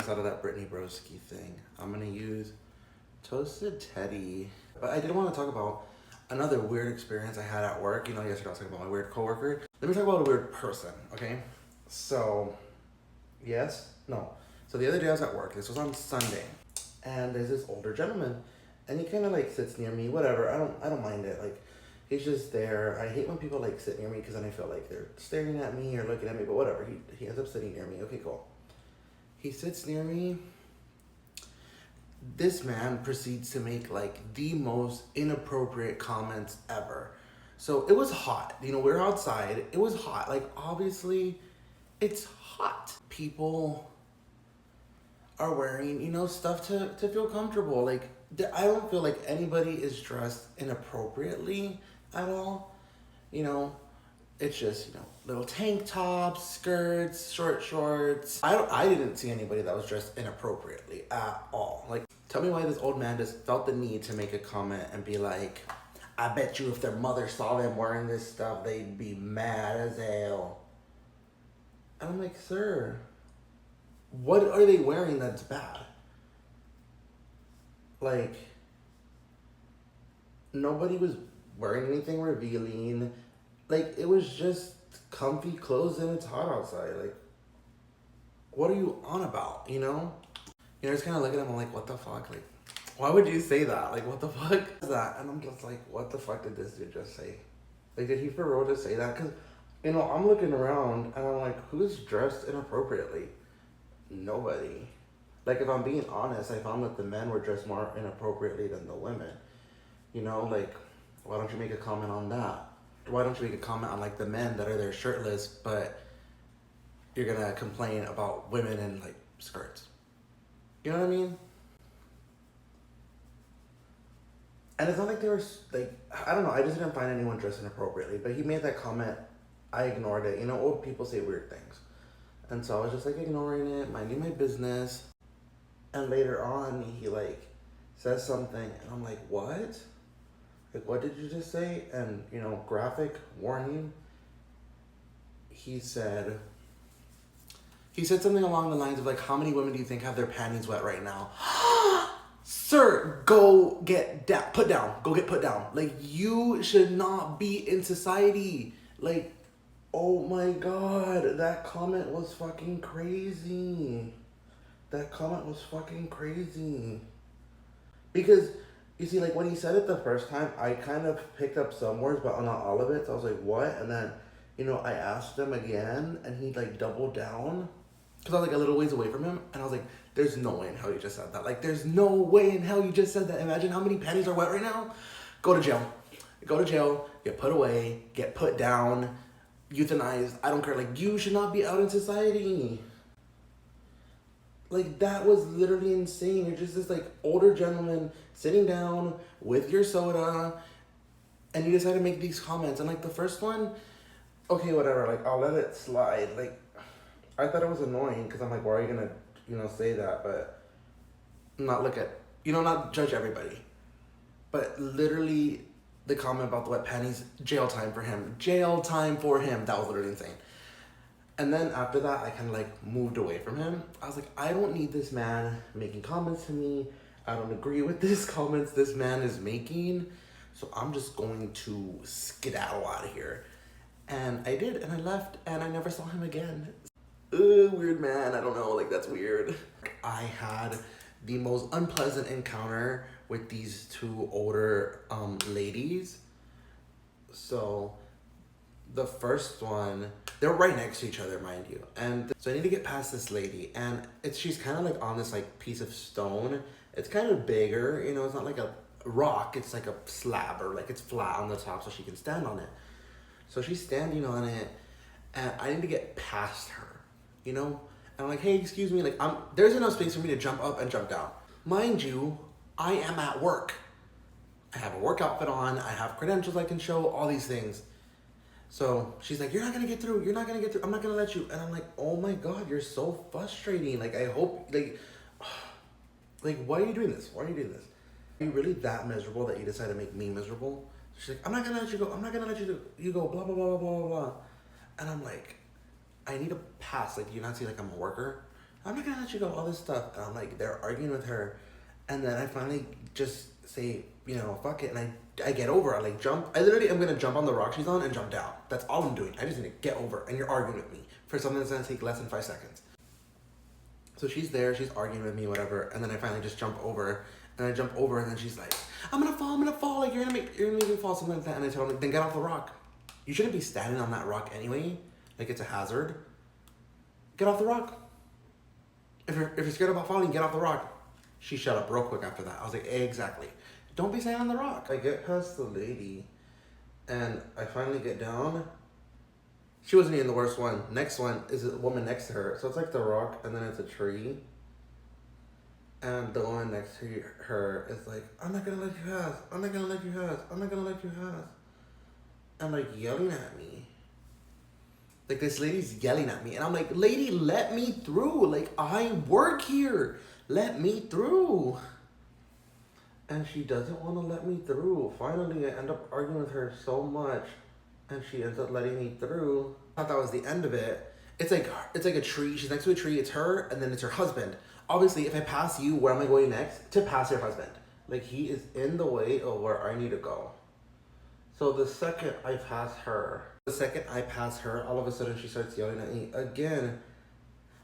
out of that Brittany Broski thing. I'm gonna use Toasted Teddy. But I did want to talk about another weird experience I had at work. You know, yesterday I was talking about my weird coworker. Let me talk about a weird person, okay? So, So the other day I was at work. This was on Sunday, and there's this older gentleman, and he kind of like sits near me. Whatever, I don't mind it. Like, he's just there. I hate when people like sit near me because then I feel like they're staring at me or looking at me. But whatever. He ends up sitting near me. Okay, cool. He sits near me. This man proceeds to make like the most inappropriate comments ever. So it was hot. You know, we're outside. It was hot. Like, obviously, it's hot. People are wearing, you know, stuff to feel comfortable. Like, I don't feel like anybody is dressed inappropriately at all. You know, it's just, you know, little tank tops, skirts, short shorts. I didn't see anybody that was dressed inappropriately at all. Like, tell me why this old man just felt the need to make a comment and be like, I bet you if their mother saw them wearing this stuff, they'd be mad as hell. And I'm like, sir, what are they wearing that's bad? Like, nobody was wearing anything revealing. Like, it was just comfy clothes and it's hot outside. Like, what are you on about, you know? You know, I just kind of look at him, I'm like, what the fuck? Like, why would you say that? Like, what the fuck is that? And I'm just like, what the fuck did this dude just say? Like, did he for real just say that? Because, you know, I'm looking around and I'm like, who's dressed inappropriately? Nobody. Like, if I'm being honest, I found that the men were dressed more inappropriately than the women. You know, like, why don't you make a comment on that? Why don't you make a comment on, like, the men that are there shirtless, but you're gonna complain about women in, like, skirts? You know what I mean? And it's not like they were, like, I don't know, I just didn't find anyone dressed inappropriately, but he made that comment, I ignored it. You know, old people say weird things. And so I was just, like, ignoring it, minding my business. And later on, he, like, says something, and I'm like, what? Like, what did you just say? And, you know, graphic warning, he said something along the lines of, like, how many women do you think have their panties wet right now? Sir, go get down, go get put down. Like, you should not be in society. Like, oh my God, that comment was fucking crazy. Because, you see, like, when he said it the first time, I kind of picked up some words, but not all of it. So I was like, what? And then, you know, I asked him again, and he, like, doubled down. Because I was, like, a little ways away from him, and I was like, there's no way in hell you just said that. Like, there's no way in hell you just said that. Imagine how many panties are wet right now. Go to jail. Get put away, get put down, euthanized. I don't care. Like, you should not be out in society. Like, that was literally insane. You're just this, like, older gentleman sitting down with your soda, and you decide to make these comments. And, like, the first one, okay, whatever. Like, I'll let it slide. Like, I thought it was annoying because I'm like, why are you gonna, you know, say that? But not judge everybody. But literally, the comment about the wet panties, jail time for him. That was literally insane. And then after that, I kind of like moved away from him. I was like, I don't need this man making comments to me. I don't agree with these comments this man is making. So I'm just going to skedaddle out of here. And I did, and I left, and I never saw him again. Weird man, I don't know, like, that's weird. I had the most unpleasant encounter with these two older ladies. So the first one, they're right next to each other, mind you. And so I need to get past this lady, and she's kind of like on this like piece of stone. It's kind of bigger, you know, it's not like a rock, it's like a slab, or like it's flat on the top so she can stand on it. So she's standing on it, and I need to get past her, you know? And I'm like, hey, excuse me, like, there's enough space for me to jump up and jump down. Mind you, I am at work. I have a work outfit on, I have credentials I can show, all these things. So she's like, you're not gonna get through, I'm not gonna let you. And I'm like, oh my God, you're so frustrating. Like, I hope, like, why are you doing this? Are you really that miserable that you decide to make me miserable? She's like, I'm not gonna let you go, you go, blah, blah, blah, blah, blah, blah. And I'm like, I need to pass. Like, do you not see, like, I'm a worker? I'm not gonna let you go, all this stuff. And I'm like, they're arguing with her. And then I finally just say, you know, fuck it. And I get over. I like jump. I literally am gonna jump on the rock she's on and jump down. That's all I'm doing. I just need to get over. And you're arguing with me for something that's gonna take less than 5 seconds. So she's there, she's arguing with me, whatever. And then I finally just jump over. And I jump over, and then she's like, I'm gonna fall. Like, you're gonna make me fall, something like that. And I tell her, then get off the rock. You shouldn't be standing on that rock anyway. Like, it's a hazard. Get off the rock. If you're scared about falling, get off the rock. She shut up real quick after that. I was like, exactly. Don't be standing on the rock. I get past the lady, and I finally get down. She wasn't even the worst one. Next one is a woman next to her. So it's like the rock, and then it's a tree. And the one next to her is like, I'm not gonna let you pass. I'm not gonna let you pass. I'm not gonna let you pass. And like yelling at me. Like, this lady's yelling at me. And I'm like, lady, let me through. Like, I work here. Let me through. And she doesn't want to let me through. Finally, I end up arguing with her so much. And she ends up letting me through. I thought that was the end of it. It's like a tree. She's next to a tree. It's her, and then it's her husband. Obviously, if I pass you, where am I going next? To pass your husband. Like, he is in the way of where I need to go. So the second I pass her, all of a sudden she starts yelling at me again.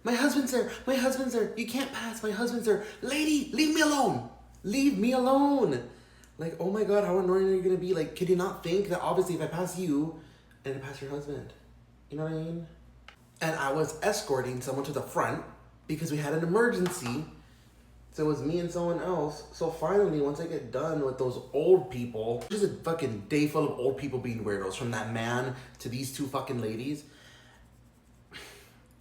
My husband's there. My husband's there. You can't pass. My husband's there. Lady, leave me alone. Leave me alone. Like, oh my God, how annoying are you going to be? Like, could you not think that obviously if I pass you, I need to pass your husband? You know what I mean? And I was escorting someone to the front because we had an emergency. So it was me and someone else. So finally, once I get done with those old people, just a fucking day full of old people being weirdos, from that man to these two fucking ladies.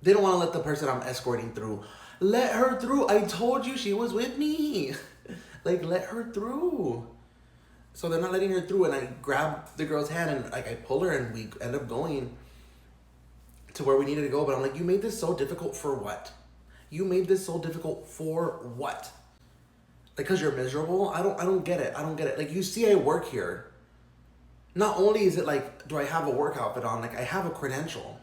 They don't want to let the person I'm escorting through. Let her through. I told you she was with me. Like, let her through. So they're not letting her through, and I grab the girl's hand and like I pull her, and we end up going to where we needed to go. But I'm like, you made this so difficult for what? You made this so difficult for what? Like, cause you're miserable? I don't get it. I don't get it. Like, you see I work here. Not only is it like, do I have a work outfit on? Like, I have a credential.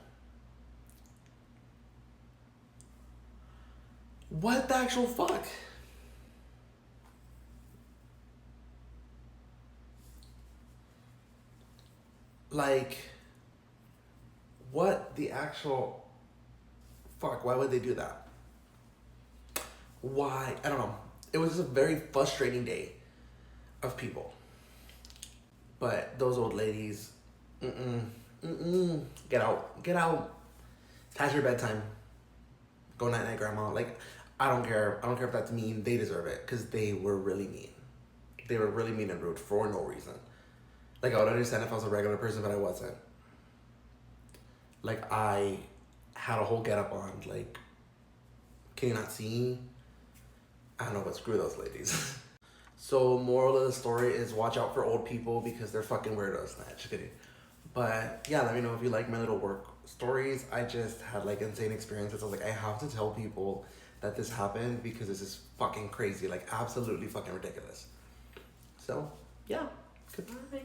What the actual fuck? Like, what the actual fuck? Why would they do that? Why? I don't know. It was just a very frustrating day of people. But those old ladies, get out. Get out. Past your bedtime. Go night-night, grandma. Like, I don't care. I don't care if that's mean. They deserve it because they were really mean. They were really mean and rude for no reason. Like, I would understand if I was a regular person, but I wasn't. Like, I had a whole getup on. Like, can you not see? I don't know, but screw those ladies. So, moral of the story is watch out for old people because they're fucking weirdos. Nah, just kidding. But yeah, let me know if you like my little work stories. I just had like insane experiences. I was like, I have to tell people that this happened because this is fucking crazy. Like, absolutely fucking ridiculous. So, yeah. Goodbye.